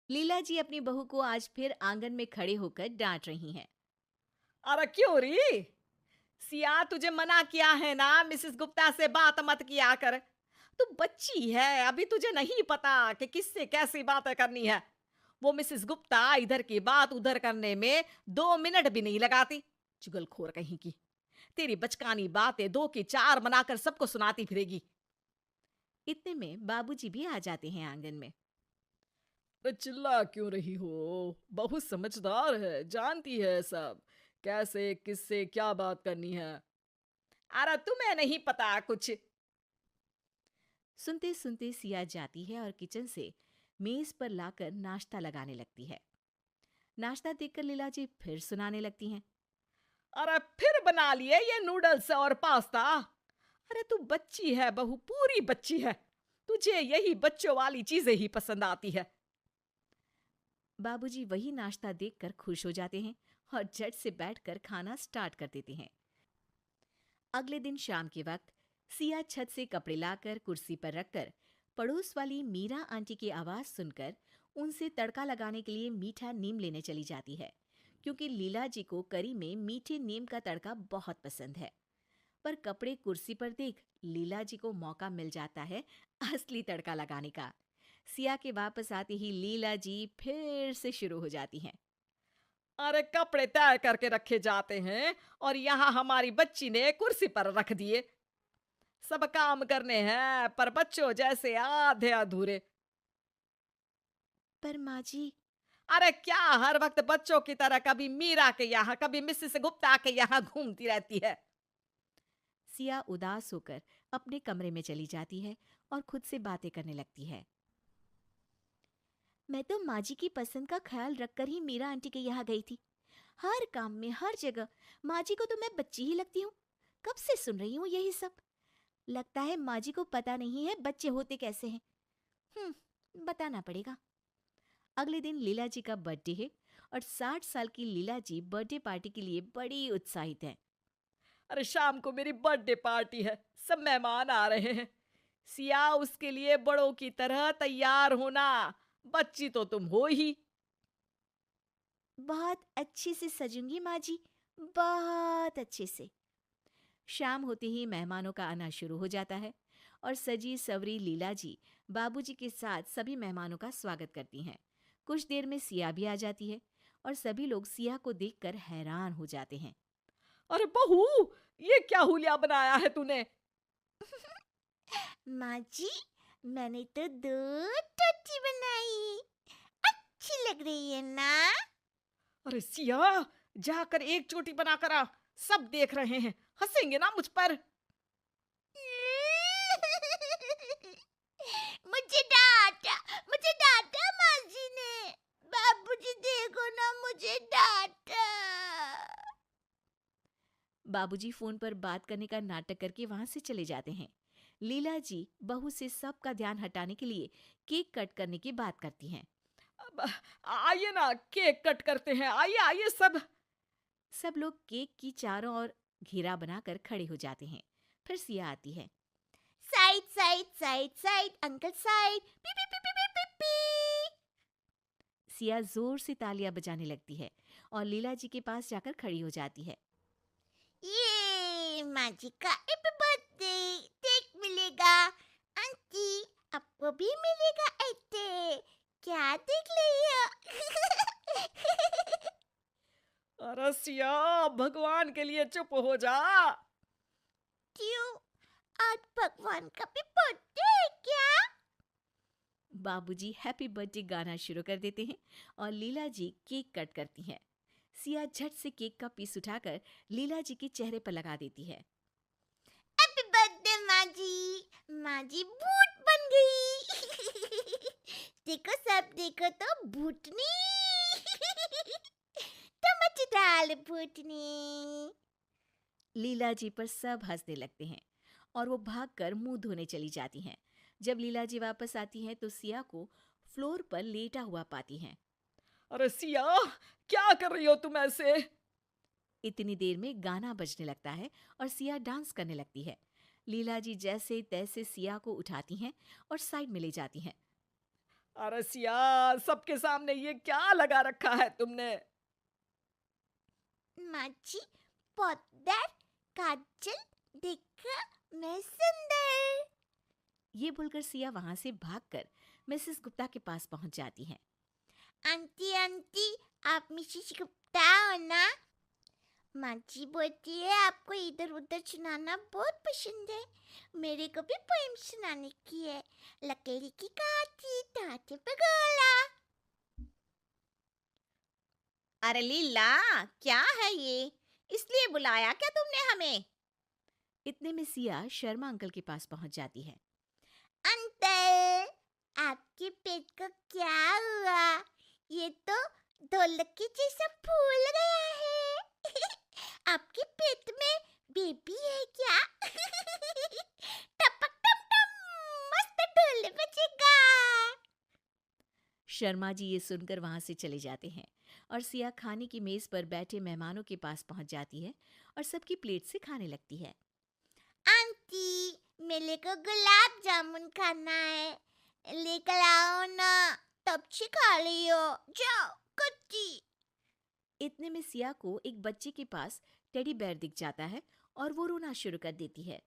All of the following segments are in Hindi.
लीला जी अपनी बहू को आज फिर आंगन में खड़े होकर डांट रही हैं। अरे क्यों री? सिया तुझे मना किया है ना मिसेस गुप्ता से बात मत किया कर। तू बच्ची है, अभी तुझे नहीं पता कि किससे कैसी बातें करनी है। वो मिसेस गुप्ता इधर की बात उधर करने में 2 मिनट भी नहीं लगाती। चुगलखोर कहीं की। तेरी बचकानी बातें दो की चार बनाकर सबको सुनाती फिरेगी। इतने में बाबूजी भी आ जाते हैं आंगन में। अरे चिल्ला क्यों रही हो? बहुत समझदार है, जानती है सब कैसे किससे क्या बात करनी है। अरे तुम्हें नहीं पता कुछ। सुनते सुनते सिया जाती है और किचन से मेज पर लाकर नाश्ता लगाने लगती है। नाश्ता देखकर लीला जी फिर सुनाने लगती हैं। अरे फिर बना लिए ये नूडल्स और पास्ता। अरे तू बच्ची है बहू, पूरी बच्ची है। तुझे यही बच्चों वाली चीजें ही पसंद आती है। बाबूजी वही नाश्ता देखकर खुश हो जाते हैं और झट से बैठकर खाना स्टार्ट कर देते हैं। अगले दिन शाम के वक्त सिया छत से कपड़े लाकर कुर्सी पर रखकर पड़ोस वाली मीरा आंटी की आवाज सुनकर उनसे तड़का लगाने के लिए मीठा नीम लेने चली जाती है, क्योंकि लीला जी को करी में मीठे नीम का तड़का बहुत पसंद है। पर कपड़े कुर्सी पर देख लीला जी को मौका मिल जाता है असली तड़का लगाने का। सिया के वापस आते ही लीला जी फिर से शुरू हो जाती हैं। अरे कपड़े तय करके रखे जाते हैं और यहाँ हमारी बच्ची ने कुर्सी पर रख दिए। सब काम करने हैं पर बच्चों जैसे आधे अधूरे। पर माँ जी। अरे क्या हर वक्त बच्चों की तरह कभी मीरा के यहाँ कभी मिसेस गुप्ता के यहाँ घूमती रहती है। सिया उदास होकर अपने कमरे में चली जाती है और खुद से बातें करने लगती है। मैं तो माँ जी की पसंद का ख्याल रखकर ही मीरा आंटी के यहाँ गई थी। हर काम में हर जगह माँ जी को तो मैं बच्ची ही लगती हूँ। कब से सुन रही हूँ यही सब। लगता है माँ जी को पता नहीं है बच्चे होते कैसे हैं। बताना पड़ेगा। अगले दिन लीला जी का बर्थडे है और 60 साल की लीला जी बर्थडे पार्टी के लिए बड़ी उत्साहित हैं। अरे शाम को मेरी बर्थडे पार्टी है, सब मेहमान आ रहे हैं। सिया उसके लिए बड़ों की तरह तैयार होना। बच्ची तो तुम हो ही। बहुत अच्छे से सजूंगी माँ जी, बहुत अच्छे से। शाम होते ही मेहमानों का आना शुरू हो जाता है और सजी सवरी लीला जी बाबूजी के साथ सभी मेहमानों का स्वागत करती हैं। कुछ देर में सिया भी आ जाती है और सभी लोग सिया को देखकर हैरान हो जाते हैं। अरे बहू, ये क्या हुलिया बनाया है तूने? माँ जी, मैंने तो 2 टोटी बनाई। अच्छी लग रही है ना? अरे सिया, जाकर एक चोटी बनाकर आ। सब देख रहे हैं, हंसेंगे ना मुझ पर। मुझे डांटा माँ जी ने। बाबूजी देखो ना, मुझे डांटा। बाबूजी फोन पर बात करने का नाटक करके वहां से चले जाते हैं। लीला जी बहू से सबका ध्यान हटाने के लिए केक कट करने की बात करती हैं। अब आइए ना, केक कट करते हैं, आइए आइए सब। सब लोग केक की चारों ओर घेरा बनाकर खड़े हो जाते हैं। फिर सिया आती है। Side side side side uncle side, P P P P P P P. Siya जोर से तालियां बजाने लगती है और लीला जी के पास जाकर खड़ी हो जाती है। ये माँ जी का हैप्पी बर्थडे केक मिलेगा। आंटी, आपको भी मिलेगा ऐसे। क्या देख रही हो? अरे सिया, भगवान के लिए चुप हो जा। क्यों? आज भगवान का भी बर्थडे है क्या? बाबूजी हैप्पी बर्थडे गाना शुरू कर देते हैं और लीला जी केक कट करती हैं। सिया झट से केक का पीस उठाकर लीला जी के चेहरे पर लगा देती है। हैप्पी बर्थडे माँ जी। माँ जी भूत बन गई। देखो सब देखो तो भूतनी। टमाटर डाल भूतनी। लीला जी पर सब हंसने लगते हैं और वो भागकर मुंह धोने चली जाती हैं। जब लीला जी वापस आती हैं तो सिया को फ्लोर पर लेटा हुआ पाती हैं। अरे सिया, क्या कर रही हो तुम ऐसे? इतनी देर में गाना बजने लगता है और सिया डांस करने लगती है। लीला जी जैसे तैसे सिया को उठाती हैं और साइड में ले जाती हैं। अरे सिया, सबके सामने ये क्या लगा रखा है तुमने? माँ जी, पाउडर, काजल, देखा मैं सुंदर। ये बोलकर सिया वहां से भागकर मिसेस गुप्ता के पास पहुंच जाती है। आंटी आंटी, आप मिसेस गुप्ता हो ना? माँ जी बोलती है आपको इधर उधर सुनाना बहुत पसंद है। मेरे को भी पोएम सुनाने की है। लकड़ी की काठी, टाटे पे गोला। अरे लीला, क्या है ये? इसलिए बुलाया क्या तुमने हमें? इतने में सिया शर्मा अंकल के पास पहुंच जाती है। अंकल, आपके पेट को क्या हुआ? ये तो ढोलक के जैसा फूल गया है। आपके पेट में बेबी है क्या? टपक टप टप, मस्त ढोल बजेगा। शर्मा जी ये सुनकर वहां से चले जाते हैं और सिया खाने की मेज पर बैठे मेहमानों के पास पहुंच जाती है और सबकी प्लेट से खाने लगती है। आंटी, मेरे को गुलाब जामुन खाना है, लेकर आओ ना। तब से खा लियो, जाओ कच्ची। इतने में सिया को एक बच्चे के पास टेडी बेयर दिख जाता है और वो रोना शुरू कर देती है।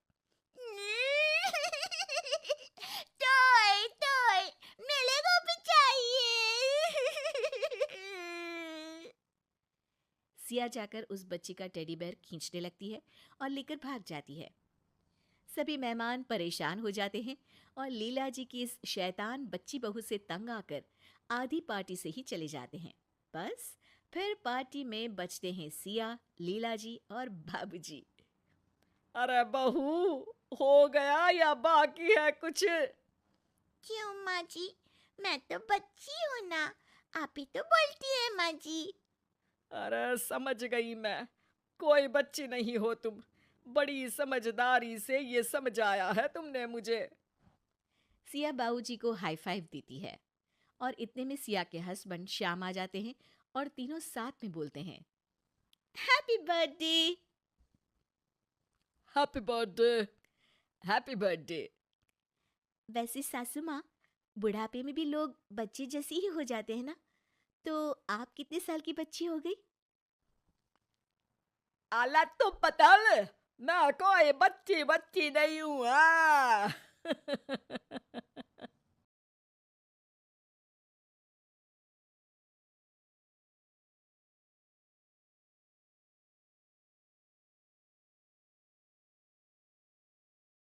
टॉय टॉय, मेरे को भी चाहिए। सिया जाकर उस बच्चे का टेडी बेयर खींचने लगती है और लेकर भाग जाती है। सभी मेहमान परेशान हो जाते हैं और लीला जी की इस शैतान बच्ची बहू से तंग आकर आधी पार्टी से ही चले जाते हैं। बस फिर पार्टी में बचते हैं सिया, लीला जी और बाबूजी। अरे बहू, हो गया या बाकी है कुछ? क्यों माँ जी? मैं तो बच्ची हूँ ना, आप ही तो बोलती है माँ जी। अरे समझ गई मैं, कोई बच्ची नहीं हो तुम। बड़ी समझदारी से ये समझाया है तुमने मुझे। सिया बाबूजी को हाई फाइव देती है और इतने में सिया के हस्बैंड श्याम आ जाते हैं और तीनों साथ में बोलते हैं, happy birthday. Happy birthday, happy birthday. वैसे सासू माँ, बुढ़ापे में भी लोग बच्चे जैसे ही हो जाते हैं ना, तो आप कितने साल की बच्ची हो गई? आला तो पता ल, मैं कोई बच्ची बच्ची नहीं हूँ।